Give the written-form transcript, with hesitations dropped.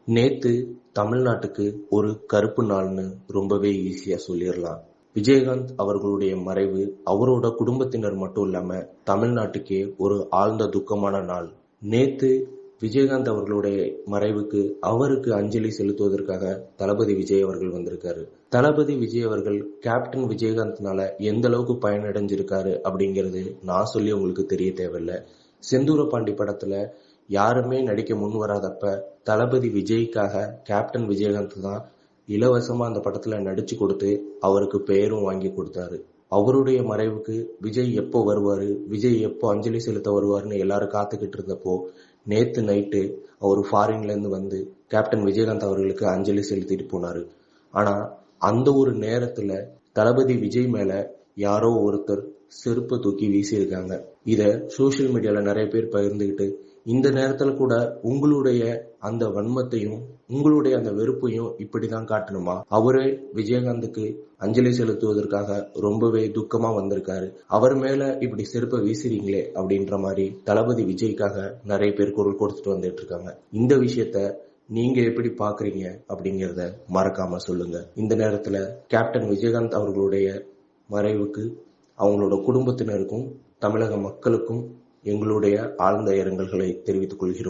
நேத்து தமிழ்நாட்டுக்கு ஒரு கருப்பு நாள்னு ரொம்பவே ஈஸியா சொல்லிடலாம். விஜயகாந்த் அவர்களுடைய மறைவு அவரோட குடும்பத்தினர் மட்டும் இல்லாம தமிழ்நாட்டுக்கே ஒரு ஆழ்ந்த துக்கமான நாள். நேத்து விஜயகாந்த் அவர்களுடைய மறைவுக்கு அவருக்கு அஞ்சலி செலுத்துவதற்காக தளபதி விஜய் அவர்கள் வந்திருக்காரு. தளபதி விஜய் அவர்கள் கேப்டன் விஜயகாந்த்னால எந்த அளவுக்கு பயனடைஞ்சிருக்காரு அப்படிங்கிறது நான் சொல்லி உங்களுக்கு தெரிய தேவையில்ல. செந்தூர பாண்டி படத்துல யாருமே நடிக்க முன் வராதப்ப தளபதி விஜய்க்காக கேப்டன் விஜயகாந்த் தான் இலவசமா அந்த படத்துல நடிச்சு கொடுத்து அவருக்கு பெயரும் வாங்கி கொடுத்தாரு. அவருடைய மறைவுக்கு விஜய் எப்போ வருவாரு, விஜய் எப்போ அஞ்சலி செலுத்த வருவாருன்னு எல்லாரும் காத்துக்கிட்டு இருந்தப்போ நேத்து நைட்டு அவர் ஃபாரின்ல இருந்து வந்து கேப்டன் விஜயகாந்த் அவர்களுக்கு அஞ்சலி செலுத்திட்டு போனாரு. ஆனா அந்த ஒரு நேரத்துல தளபதி விஜய் மேல யாரோ ஒருத்தர் செருப்பை தூக்கி வீசியிருக்காங்க. இத சோசியல் மீடியால நிறைய பேர் பகிர்ந்துகிட்டு இந்த நேரத்துல கூட உங்களுடைய அந்த வன்மத்தையும் உங்களுடைய அந்த வெறுப்பையும் இப்படிதான் காட்டணுமா, அவரே விஜயகாந்துக்கு அஞ்சலி செலுத்துவதற்காக ரொம்பவே துக்கமா வந்திருக்காரு, அவர் மேல இப்படி செருப்பை வீசுறீங்களே அப்படின்ற மாதிரி தளபதி விஜய்க்காக நிறைய பேர் குரல் கொடுத்துட்டு வந்துட்டு இருக்காங்க. இந்த விஷயத்த நீங்க எப்படி பாக்குறீங்க அப்படிங்கறத மறக்காம சொல்லுங்க. இந்த நேரத்துல கேப்டன் விஜயகாந்த் அவர்களுடைய மறைவுக்கு அவங்களோட குடும்பத்தினருக்கும் தமிழக மக்களுக்கும் எங்களுடைய ஆழ்ந்த இரங்கல்களை தெரிவித்துக் கொள்கிறோம்.